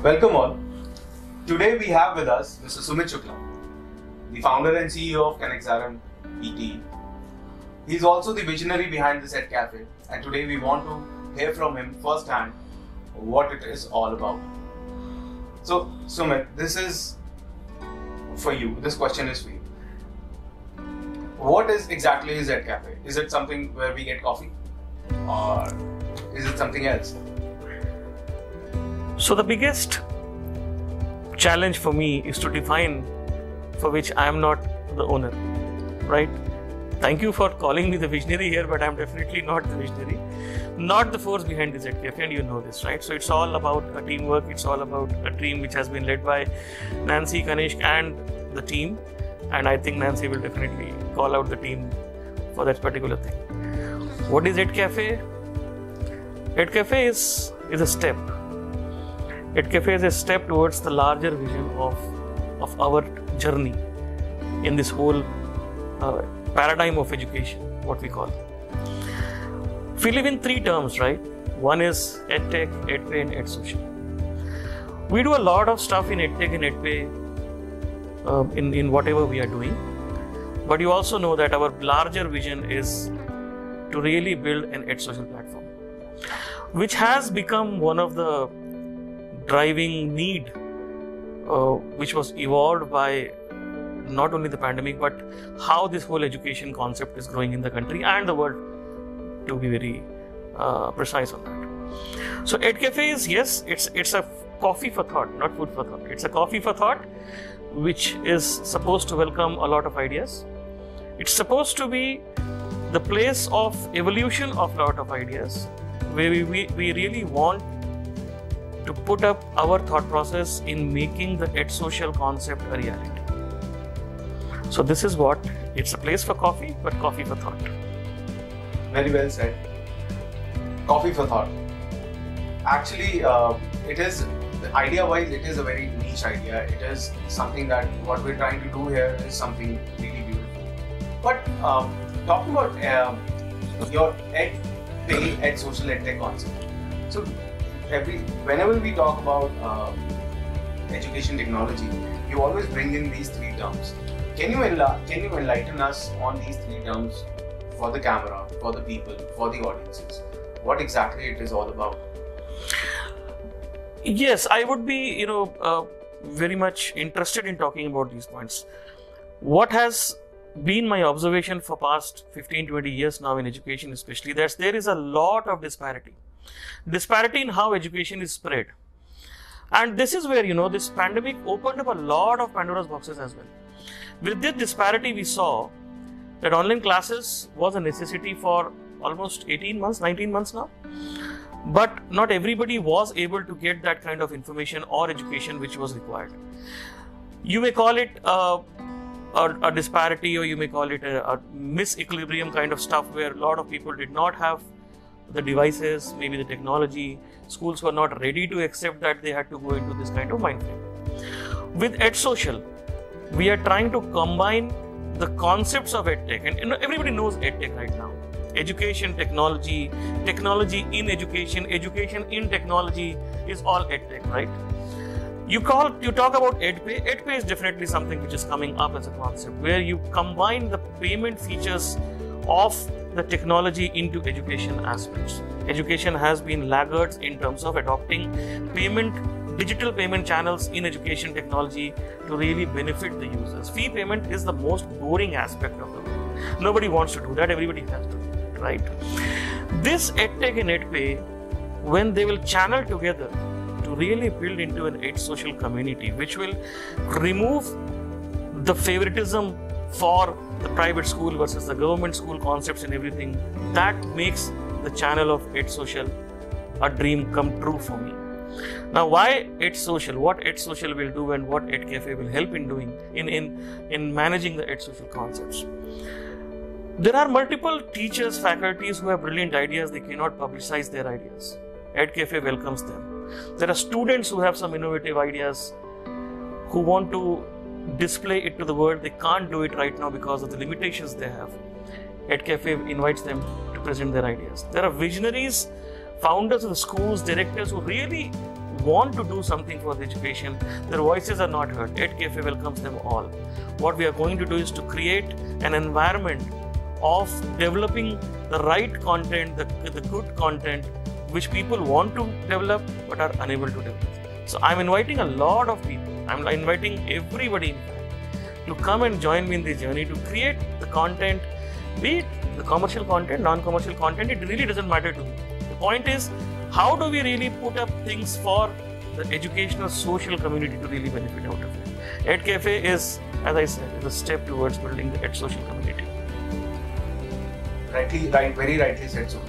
Welcome all. Today we have with us Mr. Sumit Shukla, the founder and CEO of Connexaram PTE. He is also the visionary behind this EdCafe, and today we want to hear from him firsthand what it is all about. So Sumit, this is for you. This question is for you. What is exactly is EdCafe? Is it something where we get coffee, or is it something else? So the biggest challenge for me is to define for which I am not the owner, right? Thank you for calling me the visionary here, but I'm definitely not the visionary, not the force behind this EdCafe, and you know this, right? So it's all about a teamwork. It's all about a team which has been led by Nancy, Kanishk, and the team. And I think Nancy will definitely call out the team for that particular thing. What is EdCafe? EdCafe is a step. EdCafe is a step towards the larger vision of our journey in this whole paradigm of education, what we call. We live in three terms, right? One is EdTech, EdPay, and EdSocial. We do a lot of stuff in EdTech and EdPay in whatever we are doing. But you also know that our larger vision is to really build an EdSocial platform, which has become one of the driving need which was evolved by not only the pandemic but how this whole education concept is growing in the country and the world, to be very precise on that. So EdCafe is, yes, it's a coffee for thought, not food for thought. It's a coffee for thought which is supposed to welcome a lot of ideas. It's supposed to be the place of evolution of a lot of ideas, where we really want to put up our thought process in making the EdSocial concept a reality. So this is what, it's a place for coffee, but coffee for thought. Very well said. Coffee for thought. Actually, it is, idea-wise, it is a very niche idea. It is something that what we're trying to do here is something really beautiful. But talking about your EdPay, EdSocial, EdTech concept. So whenever we talk about education technology, you always bring in these three terms. Can you enlighten us on these three terms for the camera, for the people, for the audiences? What exactly it is all about? Yes, I would be, very much interested in talking about these points. What has been my observation for past 15-20 years now in education, especially, that there is a lot of disparity in how education is spread. And this is where, this pandemic opened up a lot of Pandora's boxes as well. With this disparity, we saw that online classes was a necessity for almost 18 months, 19 months now. But not everybody was able to get that kind of information or education which was required. You may call it a disparity, or you may call it a misequilibrium kind of stuff, where a lot of people did not have the devices, maybe the technology. Schools were not ready to accept that they had to go into this kind of mind frame. With EdSocial, we are trying to combine the concepts of EdTech, and everybody knows EdTech right now. Education, technology, technology in education, education in technology is all EdTech, right? You talk about EdPay. EdPay is definitely something which is coming up as a concept, where you combine the payment features of the technology into education aspects. Education has been laggards in terms of adopting digital payment channels in education technology to really benefit the users. Fee payment is the most boring aspect of the world. Nobody wants to do that, everybody has to do it, right? This EdTech and EdPay, when they will channel together to really build into an EdSocial community, which will remove the favoritism for the private school versus the government school concepts and everything, that makes the channel of EdSocial a dream come true for me. Now, why EdSocial? What EdSocial will do and what EdCafe will help in doing in managing the EdSocial concepts. There are multiple teachers, faculties who have brilliant ideas. They cannot publicize their ideas. EdCafe welcomes them. There are students who have some innovative ideas who want to display it to the world. They can't do it right now because of the limitations they have. EdCafe invites them to present their ideas. There are visionaries, founders of the schools, directors who really want to do something for the education, their voices are not heard. EdCafe welcomes them all. What we are going to do is to create an environment of developing the right content, the good content which people want to develop but are unable to develop. So I'm inviting a lot of people, I'm inviting everybody in fact to come and join me in this journey to create the content, be it the commercial content, non-commercial content, it really doesn't matter to me. The point is, how do we really put up things for the educational social community to really benefit out of it? EdCafe is, as I said, is a step towards building the social community. Very rightly said, so.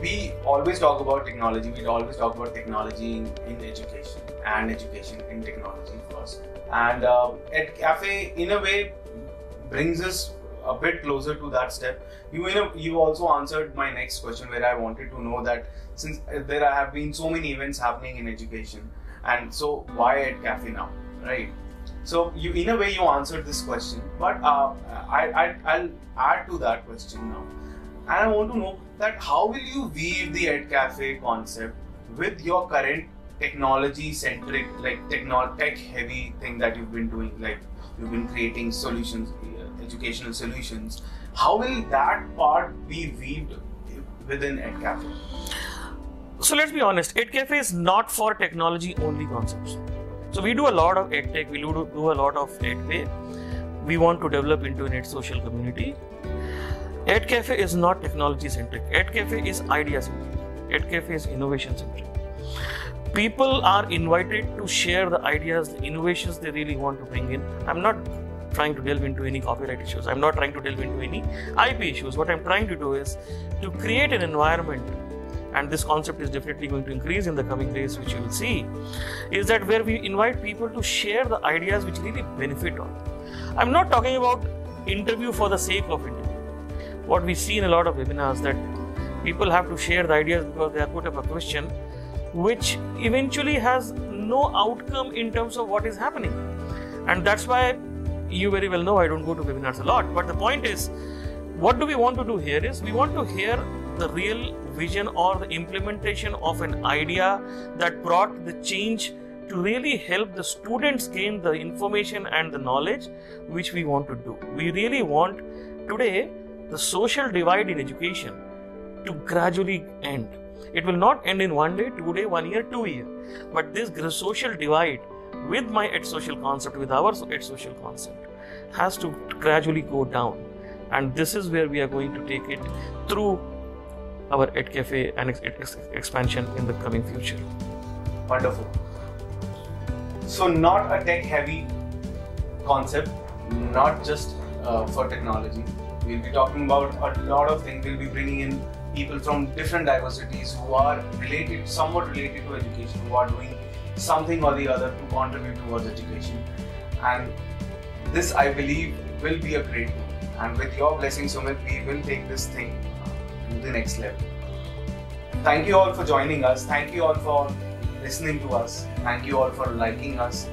We always talk about technology. We always talk about technology in education and education in technology first. And EdCafe, in a way, brings us a bit closer to that step. You also answered my next question, where I wanted to know that since there have been so many events happening in education, and so why EdCafe now, right? So in a way you answered this question, but I'll add to that question now, and I want to know that how will you weave the EdCafe concept with your current technology-centric, like tech-heavy thing that you've been doing, like you've been creating solutions, educational solutions. How will that part be weaved within EdCafe? So let's be honest, EdCafe is not for technology-only concepts. So we do a lot of EdTech, we do a lot of EdPay. We want to develop into an social community. EdCafe is not technology-centric. EdCafe is idea-centric. EdCafe is innovation-centric. People are invited to share the ideas, the innovations they really want to bring in. I'm not trying to delve into any copyright issues. I'm not trying to delve into any IP issues. What I'm trying to do is to create an environment, and this concept is definitely going to increase in the coming days, which you will see, is that where we invite people to share the ideas which really benefit all. I'm not talking about interview for the sake of interview. What we see in a lot of webinars, that people have to share the ideas because they have put up a question which eventually has no outcome in terms of what is happening. And that's why you very well know I don't go to webinars a lot. But the point is, what do we want to do here is we want to hear the real vision or the implementation of an idea that brought the change to really help the students gain the information and the knowledge which we want to do. We really want today the social divide in education to gradually end. It will not end in 1 day, 2 day, 1 year, 2 years. But this social divide with my EdSocial concept, with our EdSocial concept, has to gradually go down. And this is where we are going to take it through our EdCafe and expansion in the coming future. Wonderful. So not a tech-heavy concept, not just for technology. We'll be talking about a lot of things. We'll be bringing in people from different diversities who are somewhat related to education, who are doing something or the other to contribute towards education. And this, I believe, will be a great thing. And with your blessing, Sumit, we will take this thing to the next level. Thank you all for joining us. Thank you all for listening to us. Thank you all for liking us.